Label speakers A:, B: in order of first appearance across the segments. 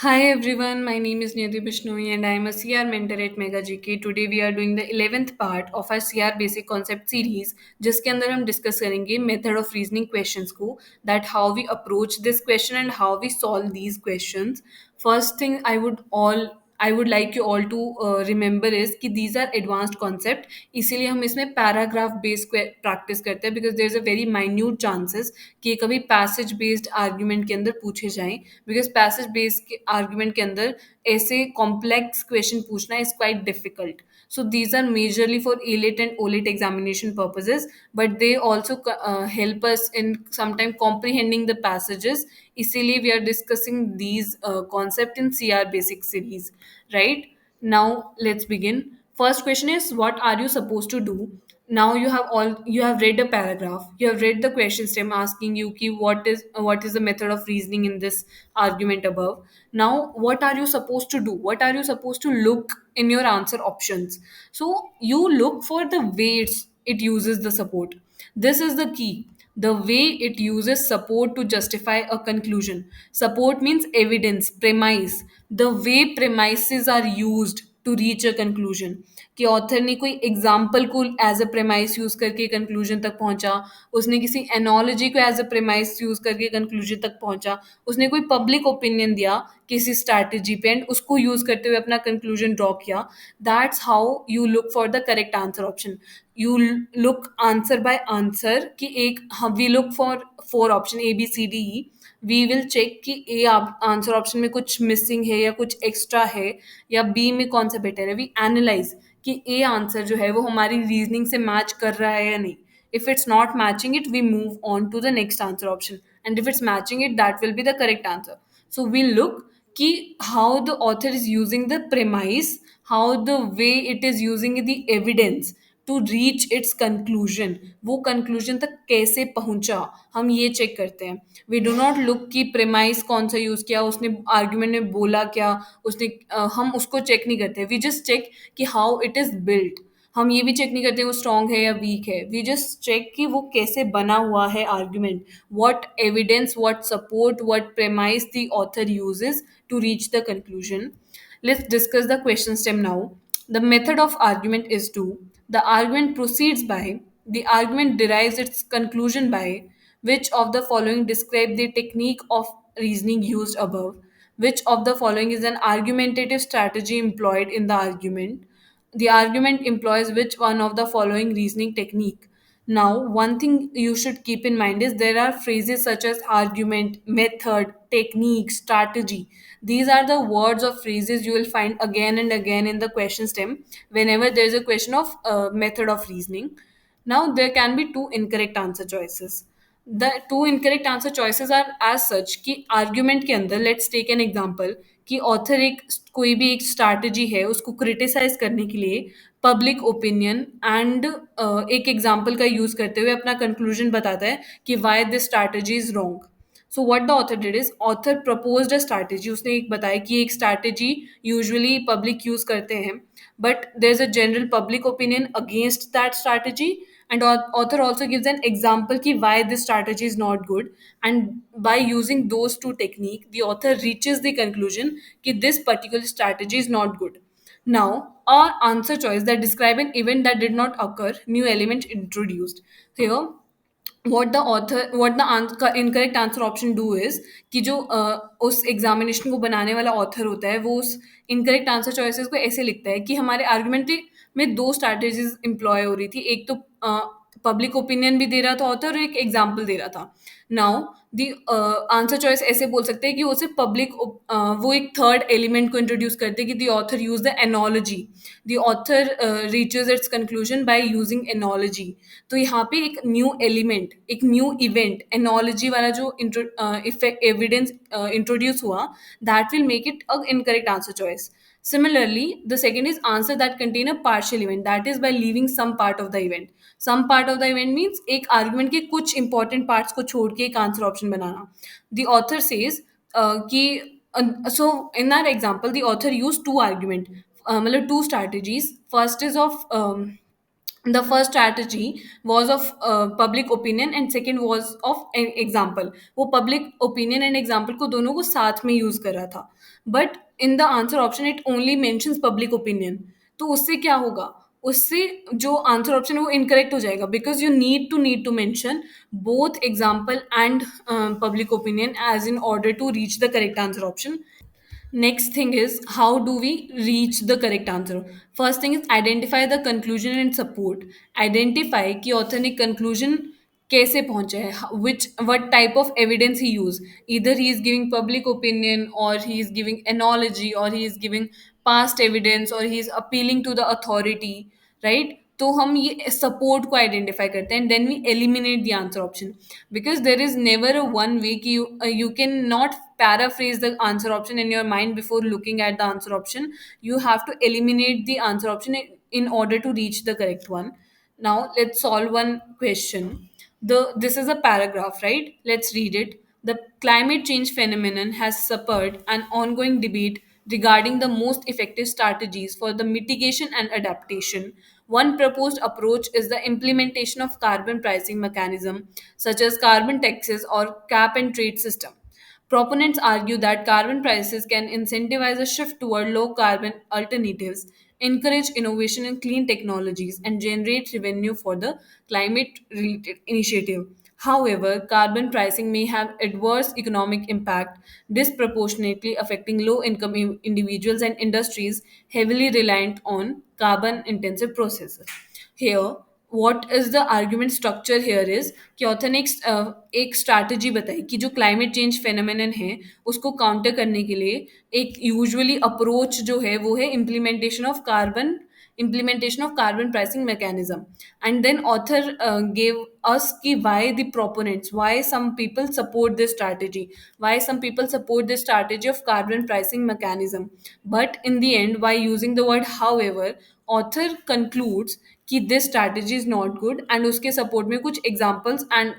A: Hi everyone, my name is Nidhi Bishnoi and I am a CR mentor at Mega GK. Today we are doing the 11th part of our CR Basic Concept series जिसके अंदर हम discuss करेंगे method of reasoning questions को that how we approach this question and how we solve these questions. First thing I would like you all to remember is कि these are advanced concept. इसीलिए हम इसमें paragraph based practice करते हैं because there is a very minute chances कि ये कभी passage based argument के अंदर पूछे जाएं. बिकॉज पैसेज बेस्ड आर्ग्यूमेंट के अंदर ऐसे कॉम्प्लेक्स क्वेश्चन पूछना is quite difficult. So these are majorly for ALET and OLET examination purposes, but they also help us in sometime comprehending the passages. इसीलिए we are discussing these concept in CR basic series. Right now, let's begin. First question is, what are you supposed to do? Now you have read a paragraph, you have read the question stem asking you ki what is the method of reasoning in this argument above. Now what are you supposed to do? What are you supposed to look in your answer options? So you look for the ways it uses the support. This is the key. The way it uses support to justify a conclusion. Support means evidence, premise. The way premises are used to reach a conclusion. कि author ने कोई example को as a premise use करके conclusion तक पहुंचा, उसने किसी analogy को एज अ प्रेमाइस यूज करके कंक्लूजन तक पहुंचा, उसने कोई पब्लिक ओपिनियन दिया किसी स्ट्रैटेजी पे एंड उसको यूज करते हुए अपना कंक्लूजन ड्रॉ किया. That's how you look for the correct answer option. You look answer by answer कि एक we look for four option ABCDE. We will check कि ए आंसर ऑप्शन में कुछ मिसिंग है या कुछ एक्स्ट्रा है या बी में कौन सा बेटर है. वी एनालाइज कि ए आंसर जो है वो हमारी रीजनिंग से मैच कर रहा है या नहीं. If it's not matching it we move on to the next answer option and if it's matching it that will be the correct answer. So we look कि how the author is using the premise, how the way it is using the evidence to reach its conclusion. वो conclusion तक कैसे पहुंचा हम ये check करते हैं. We do not look कि प्रेमाइस कौन सा यूज किया, उसने आर्ग्यूमेंट में बोला क्या, उसने हम उसको चेक नहीं करते. वी जस्ट चेक कि हाउ इट इज बिल्ट. हम ये भी चेक नहीं करते वो स्ट्रांग है या वीक है. वी जस्ट चेक कि वो कैसे बना हुआ है argument. What evidence, what support, what premise the author uses to reach the conclusion. Let's discuss the question stem now. The method of argument is to the argument proceeds by, the argument derives its conclusion by, which of the following describe the technique of reasoning used above, which of the following is an argumentative strategy employed in the argument, the argument employs which one of the following reasoning technique. Now, one thing you should keep in mind is there are phrases such as argument, method, technique, strategy. These are the words or phrases you will find again and again in the question stem whenever there is a question of method of reasoning. Now, there can be two incorrect answer choices. The two incorrect answer choices are as such कि argument के अंदर let's take an example कि author एक कोई भी एक strategy है उसको criticize करने के लिए पब्लिक ओपिनियन एंड एक एग्जाम्पल का यूज करते हुए अपना कंक्लूजन बताता है कि why this strategy is wrong. So what the author did is author proposed a strategy. उसने एक बताया कि एक स्ट्रैटेजी यूजुअली पब्लिक यूज करते हैं but there is a general public opinion against that strategy. And author also gives an example ki why this strategy is not good, and by using those two technique the author reaches the conclusion ki this particular strategy is not good. Now, our answer choice that describe an event that did not occur, new element introduced. Here, what the incorrect answer option do is कि जो उस examination को बनाने वाला author होता है वो उस इनकरेक्ट आंसर चॉइसेस को ऐसे लिखता है कि हमारे आर्गुमेंट में दो स्ट्रैटेजीज एम्प्लॉय हो रही थी. एक तो पब्लिक ओपिनियन भी दे रहा था ऑथर और एक एग्जाम्पल दे रहा था. नाउ दी आंसर चॉइस ऐसे बोल सकते हैं कि वो सिर्फ पब्लिक वो एक थर्ड एलिमेंट को इंट्रोड्यूस करते हैं कि the author use the analogy. The author reaches it's conclusion by using analogy. तो यहाँ पे एक न्यू एलिमेंट, एक न्यू इवेंट, एनोलॉजी वाला जो एविडेंस इंट्रोड्यूस हुआ that will make it a incorrect answer choice. Similarly, the second is answer that contain a partial event. That is by leaving some part of the event. Some part of the event means एक argument के कुछ important parts को छोड़ के एक answer option banana. The author says कि so in that example the author used two argument, मतलब two strategies. First is of The first strategy was of public opinion and second was of an example. वो public opinion and example को दोनों को साथ में use कर रहा था, but in the answer option it only mentions public opinion. तो उससे क्या होगा, उससे जो आंसर ऑप्शन है वो इनकरेक्ट हो जाएगा, because you need to mention both example and public opinion as in order to reach the correct answer option. Next thing is, how do we reach the correct answer? First thing is identify the conclusion and support. Identify कि author ने conclusion कैसे पहुंचा है, which what type of evidence he use. Either he is giving public opinion, or he is giving analogy, or he is giving past evidence, or he is appealing to the authority, right? तो हम ये support को identify करते हैं, then we eliminate the answer option, because there is never a one way कि you can not paraphrase the answer option in your mind before looking at the answer option. You have to eliminate the answer option in order to reach the correct one. Now let's solve one question. This is a paragraph, right? Let's read it. The climate change phenomenon has spurred an ongoing debate regarding the most effective strategies for the mitigation and adaptation. One proposed approach is the implementation of carbon pricing mechanism such as carbon taxes or cap and trade system. Proponents argue that carbon prices can incentivize a shift toward low carbon alternatives, encourage innovation in clean technologies, and generate revenue for the climate related initiative. However, carbon pricing may have adverse economic impact, disproportionately affecting low income individuals and industries heavily reliant on carbon intensive processes. Here, what is the argument structure here is कि author ने एक strategy बताई कि जो climate change phenomenon है उसको counter करने के लिए एक यूजुअली अप्रोच जो है वो है implementation of carbon pricing mechanism. And then author gave us ki why the proponents, why some people support this strategy, why some people support this strategy of carbon pricing mechanism. But in the end, by using the word however, author concludes कि this strategy is not good, and उसके support में कुछ examples and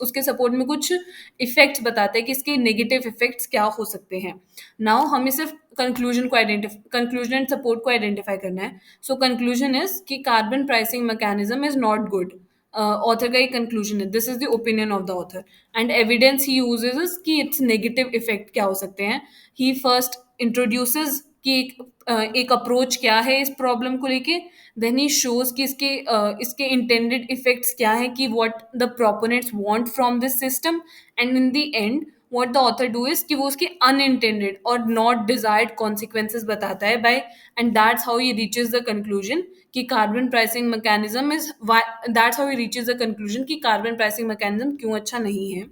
A: उसके support में कुछ effects बताते हैं कि इसके नेगेटिव इफेक्ट्स क्या हो सकते हैं. नाउ हमें सिर्फ कंक्लूजन एंड सपोर्ट को आइडेंटिफाई करना है. सो कंक्लूजन इज कि carbon pricing mechanism is not good. Author का ये कंक्लूजन है, this is the opinion of the author, and evidence he uses कि इट्स नेगेटिव इफेक्ट क्या हो सकते हैं. ही फर्स्ट इंट्रोड्यूसेस कि एक अप्रोच क्या है इस प्रॉब्लम को लेके, देन ही शोज कि इसके इंटेंडेड इफेक्ट्स क्या है, कि what the proponents want from this system, and in the end what the author do is कि वो उसके अनइंटेंडेड और नॉट डिजायर्ड कॉन्सिक्वेंसेस बताता है by, and that's how he reaches the conclusion कि carbon pricing mechanism is, that's how he reaches the conclusion कि carbon pricing mechanism क्यों अच्छा नहीं है.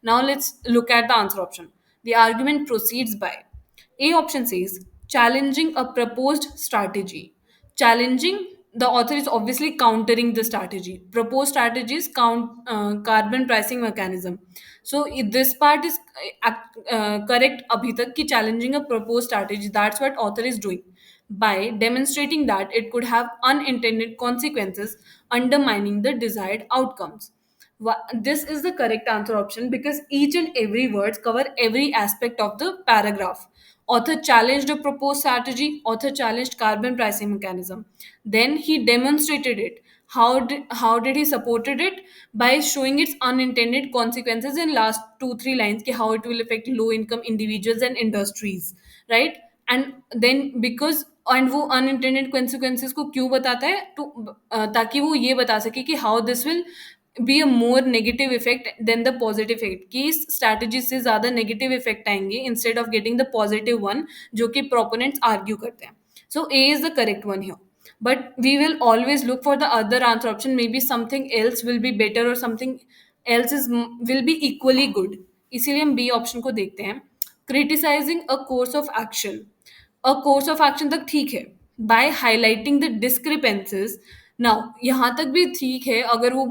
A: Now let's look at the answer option. The argument proceeds by, A option says challenging a proposed strategy. Challenging, the author is obviously countering the strategy. Proposed strategy is carbon pricing mechanism. So this part is correct abhi tak ki challenging a proposed strategy. That's what author is doing by demonstrating that it could have unintended consequences, undermining the desired outcomes. This is the correct answer option because each and every words cover every aspect of the paragraph. Author challenged a proposed strategy. Author challenged carbon pricing mechanism. Then he demonstrated it. How did he supported it? By showing its unintended consequences in last 2-3 lines कि how it will affect low income individuals and industries, right? And then because, and वो unintended consequences को क्यों बताता है, तो ताकि वो ये बता सके कि how this will be a more negative effect than the positive effect, कि इस स्ट्रैटेजी से ज्यादा नेगेटिव इफेक्ट आएंगे instead of getting the positive one जो कि प्रोपोनेंट्स आर्ग्यू करते हैं. So A is the correct one here, but we will always look for the other answer option. Maybe something else will be better और something else is will be equally good. इसीलिए हम B option को देखते हैं. Criticising a course of action. Course of action तक ठीक है, by highlighting the discrepancies. Now यहाँ तक भी ठीक है अगर वो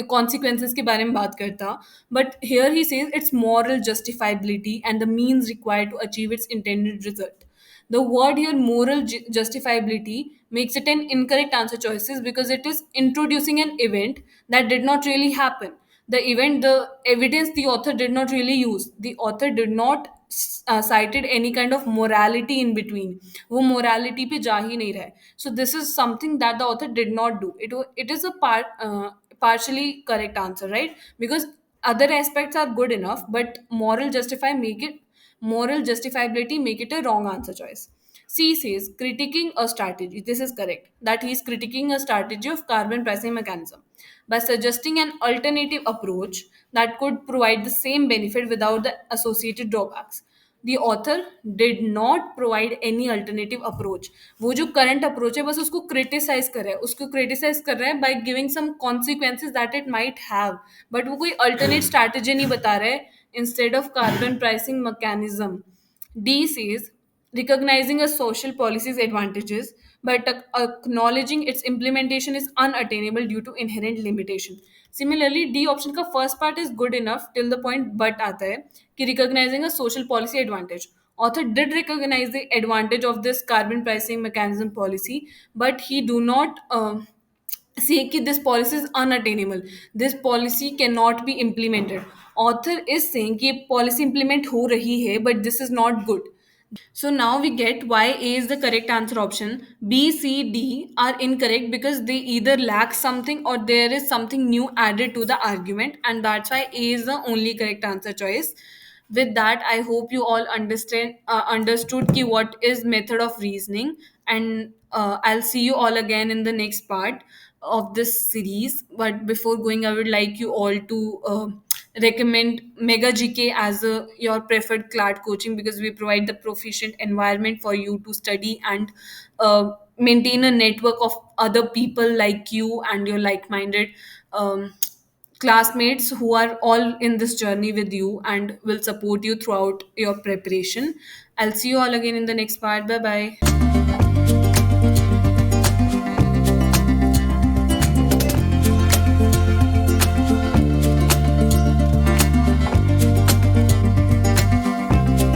A: कॉन्सिक्वेंसेस के बारे में बात करता, but here he says it's moral justifiability and the means required to achieve its intended result. The word here, moral justifiability, makes it an incorrect answer choices because it is introducing an event that did not really happen. The event, the evidence the author did not really use. The author did not cited any kind of morality in between. वो morality पे जा ही नहीं रहा है. So this is something that the author did not do. It is a partially correct answer, right? Because other aspects are good enough, but moral justifiability make it a wrong answer choice. C says critiquing a strategy. This is correct. That he is critiquing a strategy of carbon pricing mechanism by suggesting an alternative approach that could provide the same benefit without the associated drawbacks. The author did not provide any alternative approach. वो जो current approach है बस उसको criticize कर रहा है, उसको criticize कर रहा है by giving some consequences that it might have, but वो कोई alternate strategy नहीं बता रहा है instead of carbon pricing mechanism. D says recognizing a social policy's advantages but acknowledging its implementation is unattainable due to inherent limitation. Similarly, D option का first part is good enough till the point but आता है कि recognizing a social policy advantage. Author did recognize the advantage of this carbon pricing mechanism policy, but he do not say कि this policy is unattainable. This policy cannot be implemented. Author is saying कि ये policy implement हो रही है, but this is not good. So now we get why A is the correct answer option. B, C, D are incorrect because they either lack something or there is something new added to the argument, and that's why A is the only correct answer choice. With that, I hope you all understood ki what is method of reasoning, and I'll see you all again in the next part of this series. But before going, I would like you all to recommend Mega GK as your preferred cloud coaching because we provide the proficient environment for you to study and maintain a network of other people like you and your like-minded um, classmates who are all in this journey with you and will support you throughout your preparation. I'll see you all again in the next part. Bye bye.